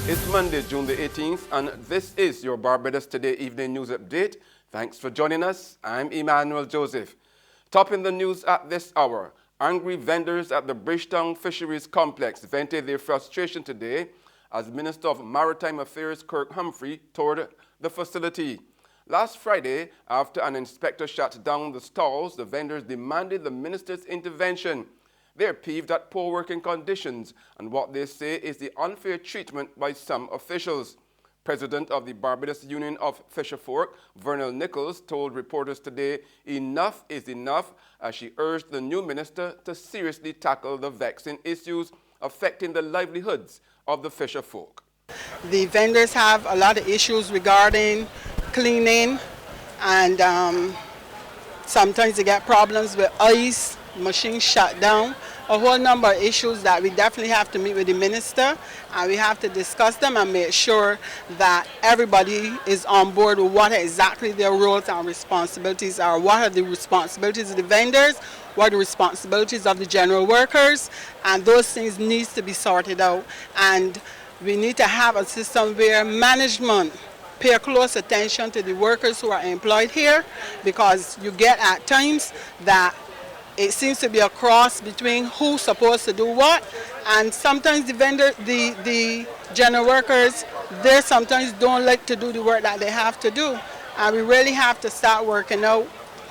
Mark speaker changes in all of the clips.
Speaker 1: It's Monday, June the 18th, and this is your Barbados Today Evening News Update. Thanks for joining us. I'm Emmanuel Joseph. Topping the news at this hour, angry vendors at the Bridgetown Fisheries Complex vented their frustration today as Minister of Maritime Affairs Kirk Humphrey toured the facility. Last Friday, after an inspector shut down the stalls, the vendors demanded the minister's intervention. They're peeved at poor working conditions and what they say is the unfair treatment by some officials. President of the Barbados Union of Fisherfolk, Vernal Nichols, told reporters today enough is enough as she urged the new minister to seriously tackle the vexing issues affecting the livelihoods of the fisherfolk.
Speaker 2: The vendors have a lot of issues regarding cleaning, and sometimes they get problems with ice, machines shut down, a whole number of issues that we definitely have to meet with the minister, and we have to discuss them and make sure that everybody is on board with what exactly their roles and responsibilities are. What are the responsibilities of the vendors, what are the responsibilities of the general workers, and those things need to be sorted out. And we need to have a system where management pay close attention to the workers who are employed here, because you get at times that it seems to be a cross between who's supposed to do what, and sometimes the general workers, they sometimes don't like to do the work that they have to do, and we really have to start working out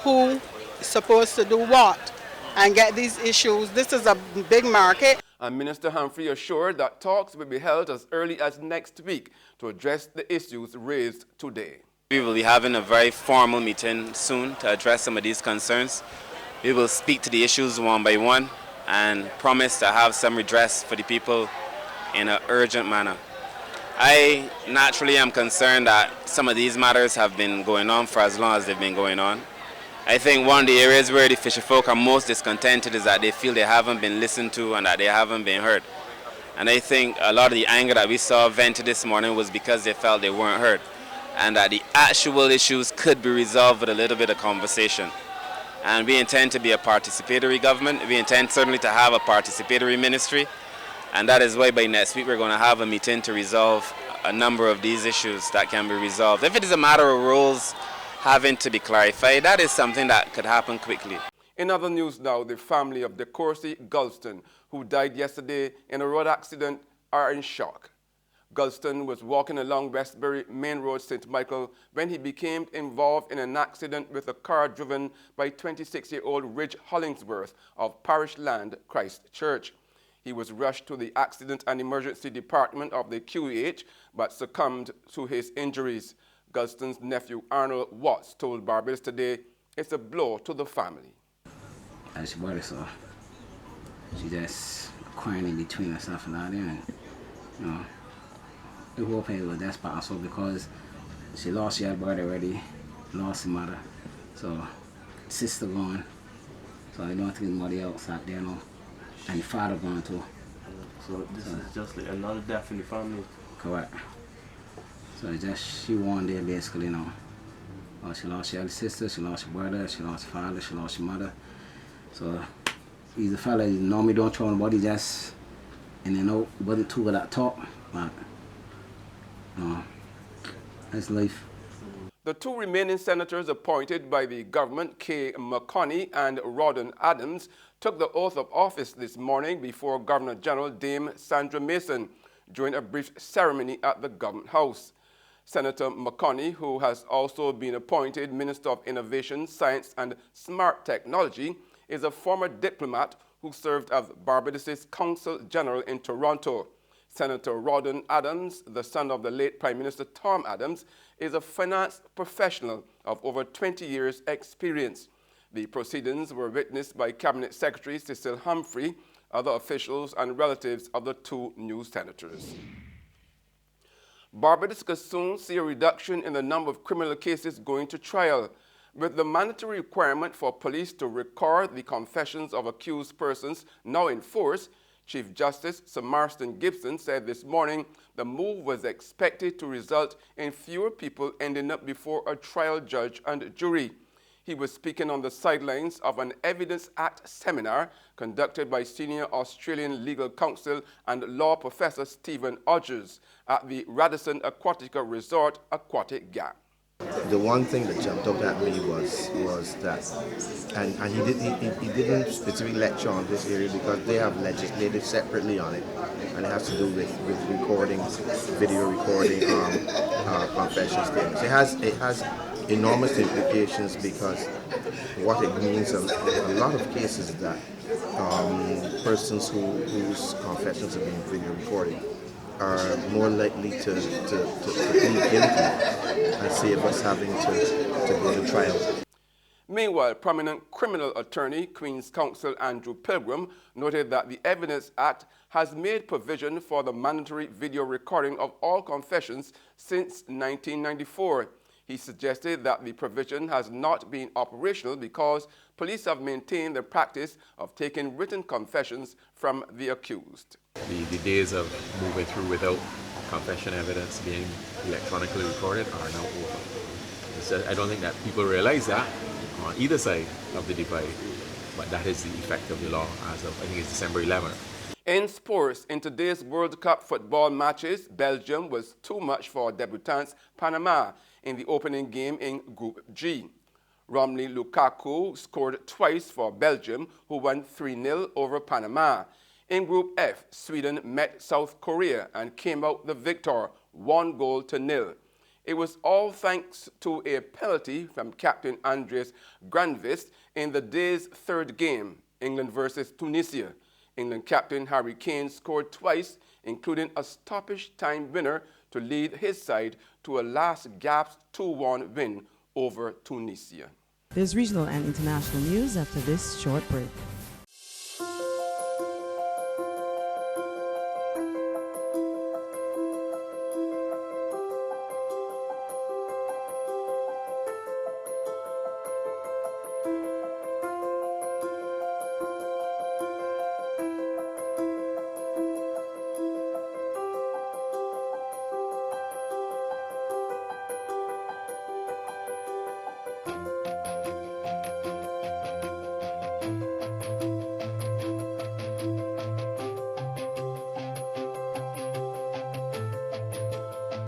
Speaker 2: who is supposed to do what and get these issues. This is a big market.
Speaker 1: And Minister Humphrey assured that talks will be held as early as next week to address the issues raised today.
Speaker 3: We will be having a very formal meeting soon to address some of these concerns. We will speak to the issues one by one and promise to have some redress for the people in an urgent manner. I naturally am concerned that some of these matters have been going on for as long as they've been going on. I think one of the areas where the fisherfolk are most discontented is that they feel they haven't been listened to and that they haven't been heard. And I think a lot of the anger that we saw vented this morning was because they felt they weren't heard, and that the actual issues could be resolved with a little bit of conversation. And we intend to be a participatory government. We intend certainly to have a participatory ministry, and that is why by next week we're going to have a meeting to resolve a number of these issues that can be resolved. If it is a matter of roles having to be clarified, that is something that could happen quickly.
Speaker 1: In other news now, the family of DeCourcy Gulston, who died yesterday in a road accident, are in shock. Gulston was walking along Westbury Main Road, St. Michael, when he became involved in an accident with a car driven by 26-year-old Ridge Hollingsworth of Parish Land Christ Church. He was rushed to the Accident and Emergency Department of the QEH, but succumbed to his injuries. Gulston's nephew Arnold Watts told Barbados Today it's a blow to the family.
Speaker 4: As she bought it, so she just crying in between herself and all that, and you know, the whole thing was that's possible because she lost her brother already, lost her mother, so sister gone, so I don't think anybody else out there now, and the father gone too.
Speaker 5: So this is just like another death in the family.
Speaker 4: Correct. So it's just she won there basically, you know. She lost her sister, she lost her brother, she lost her father, she lost her mother. So he's a fella you normally don't throw nobody, just, and you know, wasn't too good at talk, but that's life.
Speaker 1: The two remaining senators appointed by the government, Kay McConney and Rawdon Adams, took the oath of office this morning before Governor General Dame Sandra Mason during a brief ceremony at the Government House. Senator McConney, who has also been appointed Minister of Innovation, Science and Smart Technology, is a former diplomat who served as Barbados' Consul General in Toronto. Senator Rawdon Adams, the son of the late Prime Minister Tom Adams, is a finance professional of over 20 years' experience. The proceedings were witnessed by Cabinet Secretary Cecil Humphrey, other officials and relatives of the two new senators. Barbados could soon see a reduction in the number of criminal cases going to trial. With the mandatory requirement for police to record the confessions of accused persons now in force, Chief Justice Sir Marston Gibson said this morning the move was expected to result in fewer people ending up before a trial judge and jury. He was speaking on the sidelines of an Evidence Act seminar conducted by senior Australian legal counsel and law professor Stephen Odgers at the Radisson Aquatica Resort Aquatic Gap.
Speaker 6: The one thing that jumped out at me was that, and he didn't specifically lecture on this area because they have legislated separately on it, and it has to do with recording, video recording, confession statements. It has enormous implications because what it means in a lot of cases that persons whose confessions have been video recorded are more likely to plead guilty and save us having to go to trial.
Speaker 1: Meanwhile, prominent criminal attorney, Queen's Counsel Andrew Pilgrim, noted that the Evidence Act has made provision for the mandatory video recording of all confessions since 1994. He suggested that the provision has not been operational because police have maintained the practice of taking written confessions from the accused.
Speaker 7: The days of moving through without confession evidence being electronically recorded are now over. So I don't think that people realize that on either side of the divide, but that is the effect of the law as of, I think it's December 11th.
Speaker 1: In sports, in today's World Cup football matches, Belgium was too much for debutants Panama in the opening game in Group G. Romelu Lukaku scored twice for Belgium, who won 3-0 over Panama. In Group F, Sweden met South Korea and came out the victor, 1-0. It was all thanks to a penalty from captain Andreas Granvist in the day's third game, England versus Tunisia. England captain Harry Kane scored twice, including a stoppage time winner to lead his side to a last-gasp 2-1 win over Tunisia.
Speaker 8: There's regional and international news after this short break.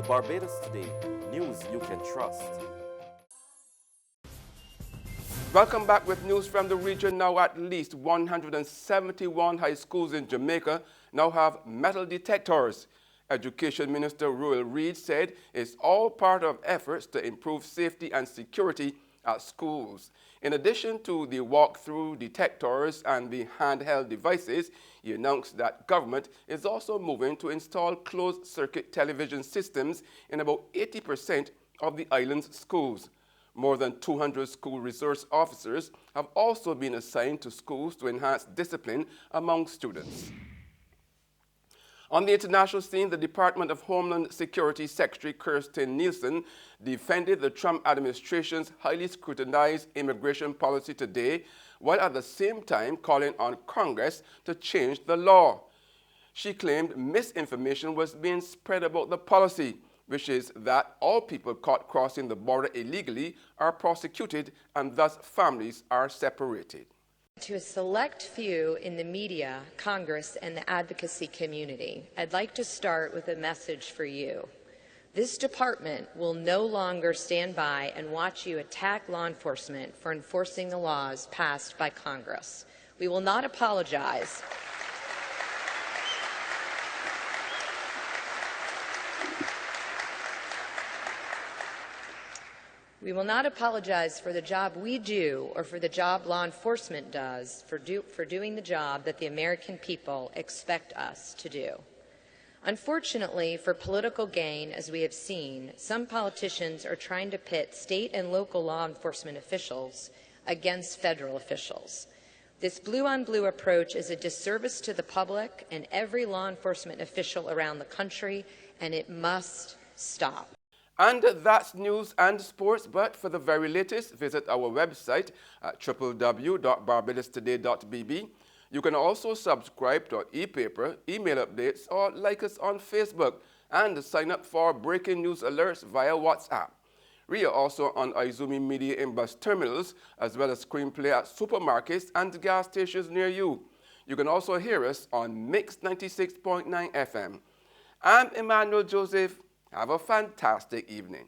Speaker 9: Barbados Today, news you can trust.
Speaker 1: Welcome back with news from the region. Now at least 171 high schools in Jamaica now have metal detectors. Education Minister Royal Reid said it's all part of efforts to improve safety and security at schools. In addition to the walk-through detectors and the handheld devices, he announced that government is also moving to install closed-circuit television systems in about 80% of the island's schools. More than 200 school resource officers have also been assigned to schools to enhance discipline among students. On the international scene, the Department of Homeland Security Secretary Kirstjen Nielsen defended the Trump administration's highly scrutinized immigration policy today, while at the same time calling on Congress to change the law. She claimed misinformation was being spread about the policy, which is that all people caught crossing the border illegally are prosecuted and thus families are separated.
Speaker 10: To a select few in the media, Congress, and the advocacy community, I'd like to start with a message for you. This department will no longer stand by and watch you attack law enforcement for enforcing the laws passed by Congress. We will not apologize. We will not apologize for the job we do or for the job law enforcement does for doing the job that the American people expect us to do. Unfortunately, for political gain, as we have seen, some politicians are trying to pit state and local law enforcement officials against federal officials. This blue-on-blue approach is a disservice to the public and every law enforcement official around the country, and it must stop.
Speaker 1: And that's news and sports, but for the very latest, visit our website at www.barbadostoday.bb. You can also subscribe to our e-paper, email updates, or like us on Facebook, and sign up for breaking news alerts via WhatsApp. We are also on Izumi Media in bus terminals, as well as screenplay at supermarkets and gas stations near you. You can also hear us on Mix 96.9 FM. I'm Emmanuel Joseph. Have a fantastic evening.